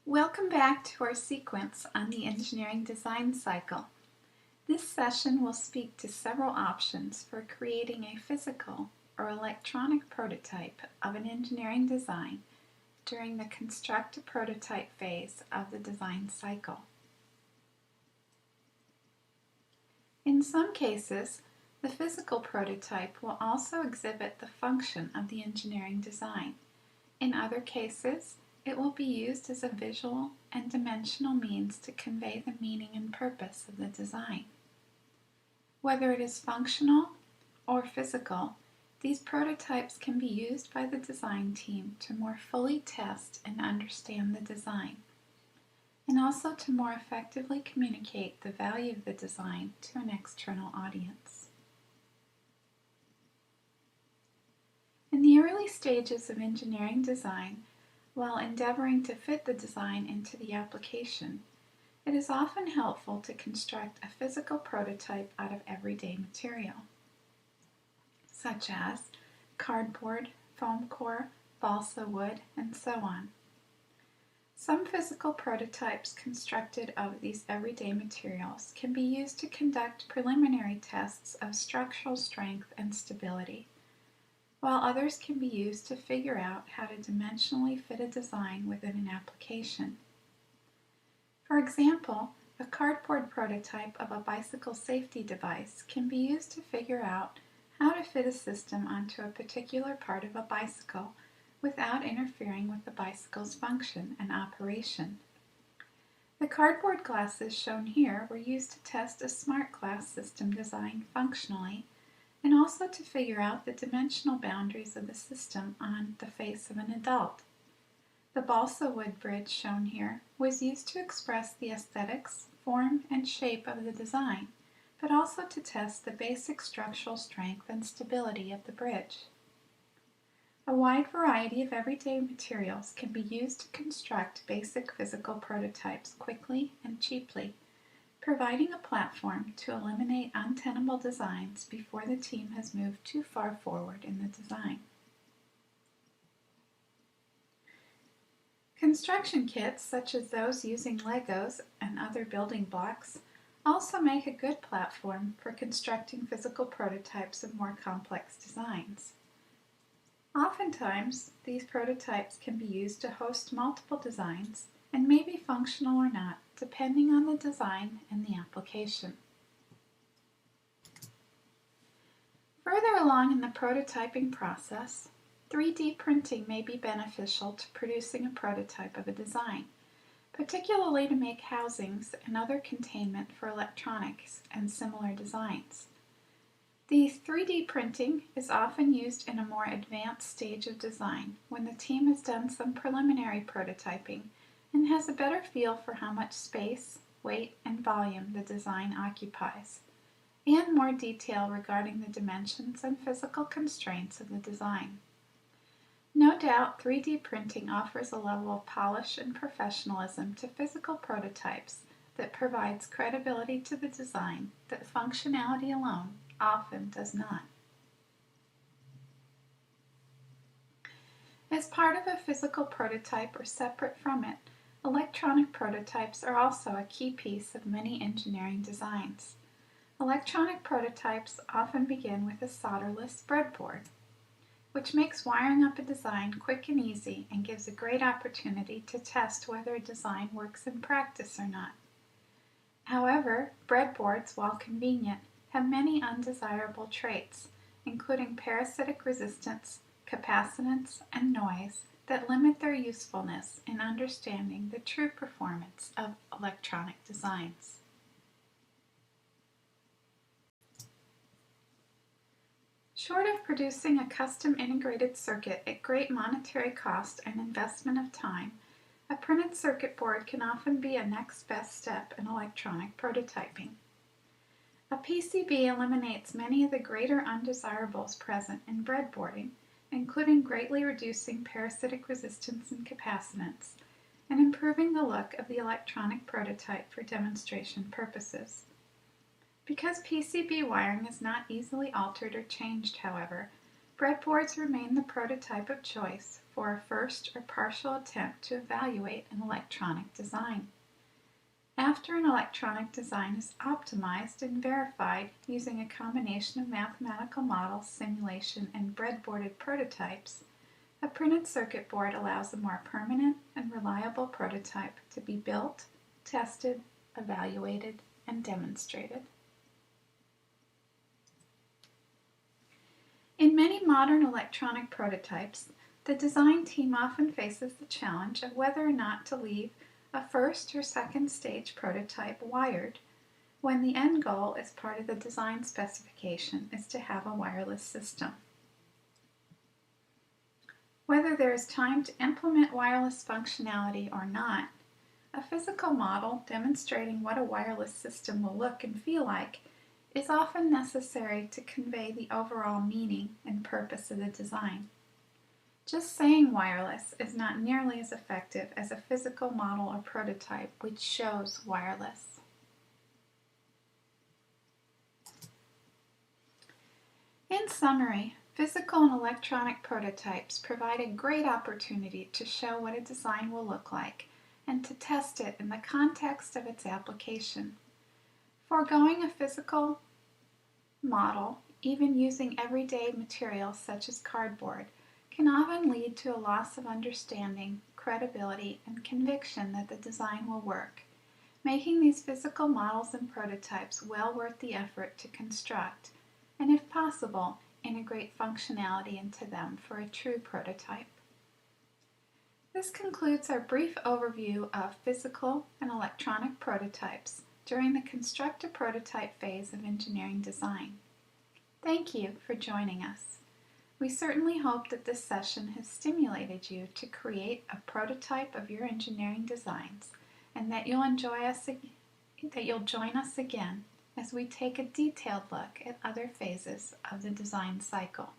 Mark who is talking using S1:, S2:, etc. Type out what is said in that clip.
S1: Welcome back to our sequence on the engineering design cycle. This session will speak to several options for creating a physical or electronic prototype of an engineering design during the construct a prototype phase of the design cycle. In some cases, the physical prototype will also exhibit the function of the engineering design. In other cases, it will be used as a visual and dimensional means to convey the meaning and purpose of the design. Whether it is functional or physical, these prototypes can be used by the design team to more fully test and understand the design, and also to more effectively communicate the value of the design to an external audience. In the early stages of engineering design, while endeavoring to fit the design into the application, it is often helpful to construct a physical prototype out of everyday material, such as cardboard, foam core, balsa wood, and so on. Some physical prototypes constructed of these everyday materials can be used to conduct preliminary tests of structural strength and stability, while others can be used to figure out how to dimensionally fit a design within an application. For example, a cardboard prototype of a bicycle safety device can be used to figure out how to fit a system onto a particular part of a bicycle without interfering with the bicycle's function and operation. The cardboard glasses shown here were used to test a smart glass system design functionally, and also to figure out the dimensional boundaries of the system on the face of an adult. The balsa wood bridge shown here was used to express the aesthetics, form, and shape of the design, but also to test the basic structural strength and stability of the bridge. A wide variety of everyday materials can be used to construct basic physical prototypes quickly and cheaply, providing a platform to eliminate untenable designs before the team has moved too far forward in the design. Construction kits, such as those using Legos and other building blocks, also make a good platform for constructing physical prototypes of more complex designs. Oftentimes, these prototypes can be used to host multiple designs and may be functional or not, depending on the design and the application. Further along in the prototyping process, 3D printing may be beneficial to producing a prototype of a design, particularly to make housings and other containment for electronics and similar designs. The 3D printing is often used in a more advanced stage of design when the team has done some preliminary prototyping and has a better feel for how much space, weight, and volume the design occupies, and more detail regarding the dimensions and physical constraints of the design. No doubt, 3D printing offers a level of polish and professionalism to physical prototypes that provides credibility to the design that functionality alone often does not. As part of a physical prototype or separate from it, electronic prototypes are also a key piece of many engineering designs. Electronic prototypes often begin with a solderless breadboard, which makes wiring up a design quick and easy and gives a great opportunity to test whether a design works in practice or not. However, breadboards, while convenient, have many undesirable traits, including parasitic resistance, capacitance, and noise that limit their usefulness in understanding the true performance of electronic designs. Short of producing a custom integrated circuit at great monetary cost and investment of time, a printed circuit board can often be a next best step in electronic prototyping. A PCB eliminates many of the greater undesirables present in breadboarding, including greatly reducing parasitic resistance and capacitance, and improving the look of the electronic prototype for demonstration purposes. Because PCB wiring is not easily altered or changed, however, Breadboards remain the prototype of choice for a first or partial attempt to evaluate an electronic design. After an electronic design is optimized and verified using a combination of mathematical models, simulation, and breadboarded prototypes, a printed circuit board allows a more permanent and reliable prototype to be built, tested, evaluated, and demonstrated. In many modern electronic prototypes, the design team often faces the challenge of whether or not to leave a first or second stage prototype wired when the end goal as part of the design specification is to have a wireless system. Whether there is time to implement wireless functionality or not, a physical model demonstrating what a wireless system will look and feel like is often necessary to convey the overall meaning and purpose of the design. Just saying wireless is not nearly as effective as a physical model or prototype which shows wireless. In summary, physical and electronic prototypes provide a great opportunity to show what a design will look like and to test it in the context of its application. Foregoing a physical model, even using everyday materials such as cardboard, can often lead to a loss of understanding, credibility, and conviction that the design will work, making these physical models and prototypes well worth the effort to construct, and if possible, integrate functionality into them for a true prototype. This concludes our brief overview of physical and electronic prototypes during the construct a prototype phase of engineering design. Thank you for joining us. We certainly hope that this session has stimulated you to create a prototype of your engineering designs and that you'll join us again as we take a detailed look at other phases of the design cycle.